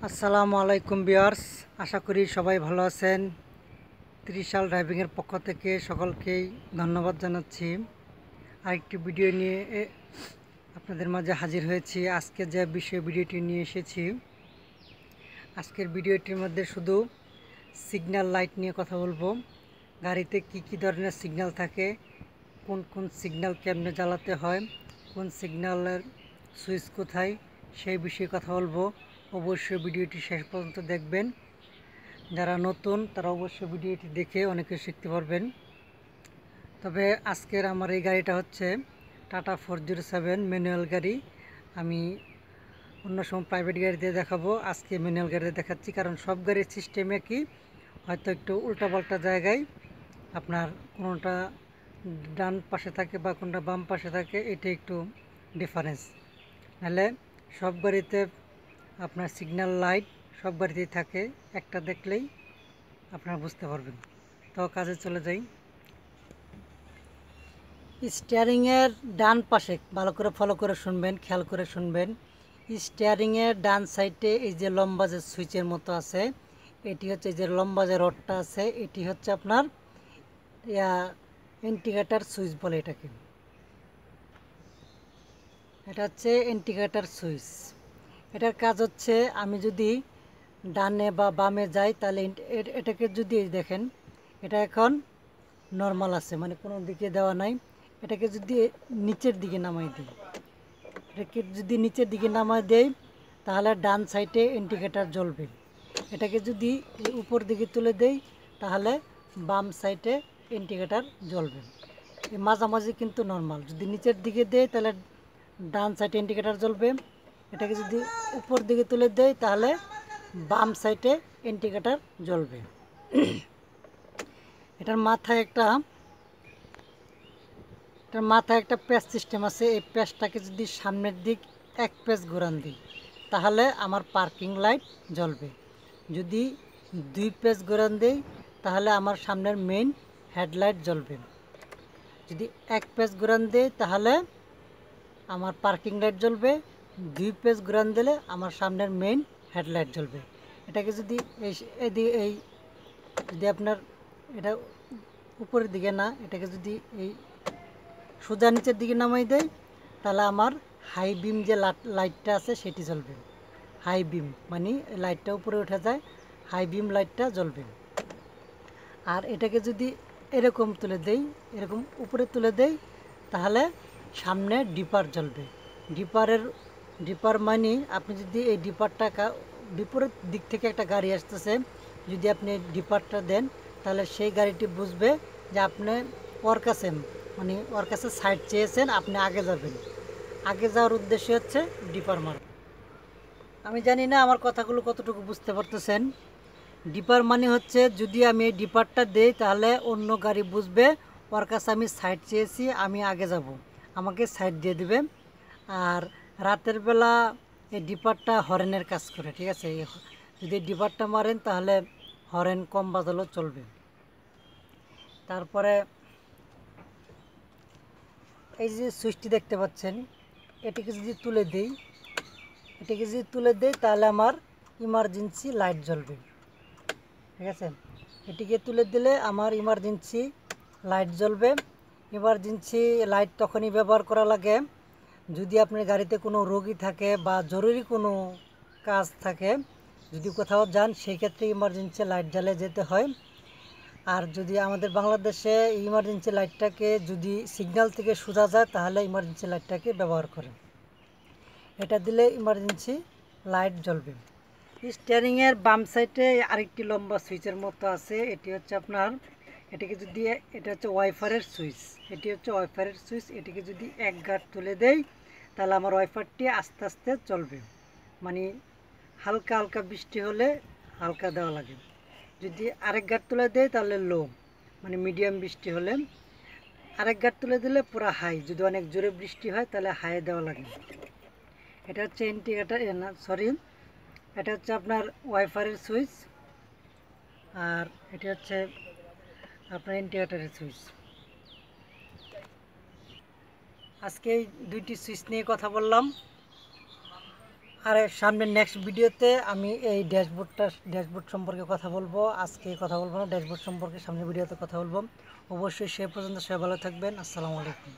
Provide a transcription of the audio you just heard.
আসসালামু আলাইকুম ভিউয়ার্স, আশা করি সবাই ভালো আছেন। ত্রিশাল ড্রাইভিংয়ের পক্ষ থেকে সকলকেই ধন্যবাদ জানাচ্ছি। আরেকটি ভিডিও নিয়ে আপনাদের মাঝে হাজির হয়েছি। আজকে যে ভিডিওটি নিয়ে এসেছি, আজকের ভিডিওটির মধ্যে শুধু সিগন্যাল লাইট নিয়ে কথা বলবো। গাড়িতে কি কি ধরনের সিগন্যাল থাকে, কোন কোন সিগন্যাল কেমনে জ্বালাতে হয়, কোন সিগন্যালের সুইচ কোথায়, সেই বিষয়ে কথা বলবো। অবশ্যই ভিডিওটি শেষ পর্যন্ত দেখবেন। যারা নতুন তারা অবশ্যই ভিডিওটি দেখে অনেকে শিখতে পারবেন। তবে আজকের আমার এই গাড়িটা হচ্ছে টাটা 407 ম্যানুয়াল গাড়ি। আমি অন্য সময় প্রাইভেট গাড়িতে দেখাবো, আজকে ম্যানুয়াল গাড়িতে দেখাচ্ছি। কারণ সব গাড়ির সিস্টেমে কি হয়তো একটু উল্টাপাল্টা জায়গায় আপনার কোনোটা ডান পাশে থাকে বা কোনটা বাম পাশে থাকে, এটা একটু ডিফারেন্স। নাহলে সব গাড়িতে আপনার সিগন্যাল লাইট সব গাড়িতেই থাকে, একটা দেখলেই আপনারা বুঝতে পারবেন। তো কাজে চলে যাই। স্টিয়ারিংয়ের ডান পাশে ভালো করে ফলো করে শুনবেন, খেয়াল করে শুনবেন। স্টিয়ারিংয়ের ডান সাইডে এই যে লম্বা যে সুইচের মতো আছে, এটি হচ্ছে যে লম্বা যে রডটা আছে, এটি হচ্ছে আপনার ইন্ডিকেটর সুইচ বলে এটাকে। এটা হচ্ছে ইন্ডিকেটর সুইচ। এটার কাজ হচ্ছে আমি যদি ডানে বা বামে যাই তাহলে এটাকে যদি দেখেন, এটা এখন নর্মাল আছে, মানে কোনো দিকে দেওয়া নাই। এটাকে যদি নিচের দিকে নামাই দিই, এটাকে যদি নিচের দিকে নামাই দেই তাহলে ডান সাইডে ইন্ডিকেটর জ্বলবে। এটাকে যদি উপর দিকে তুলে দেই তাহলে বাম সাইডে ইন্ডিকেটর জ্বলবে। এই মাঝামাঝি কিন্তু নর্মাল। যদি নিচের দিকে দেই তাহলে ডান সাইডে ইন্ডিকেটর জ্বলবে। এটাকে যদি উপর দিকে তুলে দেই তাহলে বাম সাইডে ইন্ডিকেটর জ্বলবে। এটার মাথায় একটা প্যাচ সিস্টেম আছে। এই প্যাচটাকে যদি সামনের দিক এক প্যাচ ঘোরান দিই তাহলে আমার পার্কিং লাইট জ্বলবে। যদি দুই প্যাচ ঘোরান দিই তাহলে আমার সামনের মেইন হেডলাইট জ্বলবে। যদি এক প্যাচ ঘোরান দিই তাহলে আমার পার্কিং লাইট জ্বলবে। দুই পেজ ঘুরান দিলে আমার সামনের মেইন হেডলাইট জ্বলবে। এটাকে যদি এই যদি আপনার এটা উপরের দিকে না, এটাকে যদি এই সোজা নিচের দিকে নামাই দেয় তাহলে আমার হাই বিম যে লাইটটা আছে সেটি জ্বলবে। হাই বিম মানে লাইটটা উপরে উঠে যায়, হাই বিম লাইটটা জ্বলবে। আর এটাকে যদি এরকম তুলে দেই, এরকম উপরে তুলে দেই তাহলে সামনে ডিপার জ্বলবে। ডিপার মানে আপনি যদি এই ডিপারটা বিপরীত দিক থেকে একটা গাড়ি আসতেছে, যদি আপনি ডিপারটা দেন তাহলে সেই গাড়িটি বুঝবে যে আপনি ওর কাছে মানে ওর কাছে সাইড চেয়েছেন, আপনি আগে যাবেন। আগে যাওয়ার উদ্দেশ্য হচ্ছে ডিপার মারা। আমি জানি না আমার কথাগুলো কতটুকু বুঝতে পারতেছেন। ডিপার মানে হচ্ছে যদি আমি এই ডিপারটা দেই তাহলে অন্য গাড়ি বুঝবে ওর কাছে আমি সাইড চেয়েছি, আমি আগে যাব, আমাকে সাইড দিয়ে দিবে। আর রাতের বেলা এই ডিপারটা হরেনের কাজ করে, ঠিক আছে। যদি ডিপারটা মারেন তাহলে হরেন কম বাজালেও চলবে। তারপরে এই যে সুইচটি দেখতে পাচ্ছেন, এটাকে যদি তুলে দিই তাহলে আমার ইমার্জেন্সি লাইট জ্বলবে, ঠিক আছে। এটিকে তুলে দিলে আমার ইমার্জেন্সি লাইট জ্বলবে। ইমার্জেন্সি লাইট তখনই ব্যবহার করা লাগে যদি আপনার গাড়িতে কোনো রোগী থাকে বা জরুরি কোনো কাজ থাকে, যদি কোথাও যান সেই ক্ষেত্রে ইমার্জেন্সি লাইট জ্বালিয়ে যেতে হয়। আর যদি আমাদের বাংলাদেশে ইমার্জেন্সি লাইটটাকে যদি সিগন্যাল থেকে সোজা যায় তাহলে ইমার্জেন্সি লাইটটাকে ব্যবহার করে। এটা দিলে ইমার্জেন্সি লাইট জ্বলবে। স্টিয়ারিংয়ের বাম সাইডে আরেকটি লম্বা সুইচের মতো আছে, এটি হচ্ছে আপনার এটাকে যদি এটা হচ্ছে ওয়াইফারের সুইচ। এটিকে যদি এক গাঁট তুলে দেই তাহলে আমার ওয়াইফারটি আস্তে আস্তে চলবে। মানে হালকা হালকা বৃষ্টি হলে হালকা দেওয়া লাগে। যদি আরেক গাঁট তুলে দেয় তাহলে লো, মানে মিডিয়াম বৃষ্টি হলে। আরেক গাঁট তুলে দিলে পুরো হাই, যদি অনেক জোরে বৃষ্টি হয় তাহলে হাই দেওয়া লাগে। এটা হচ্ছে ইন্ডিকেটর, না সরি, এটা হচ্ছে আপনার ওয়াইফারের সুইচ, আর এটা হচ্ছে আপনার ইন্ডিকেটরের সুইচ। আজকে এই দুইটি সুইচ নিয়ে কথা বললাম। আর সামনে নেক্সট ভিডিওতে আমি এই ড্যাশবোর্ড সম্পর্কে কথা বলবো। আজকে কথা বলবো না, ড্যাশবোর্ড সম্পর্কে সামনের ভিডিওতে কথা বলবো অবশ্যই। সে পর্যন্ত সবাই ভালো থাকবেন। আসসালামু আলাইকুম।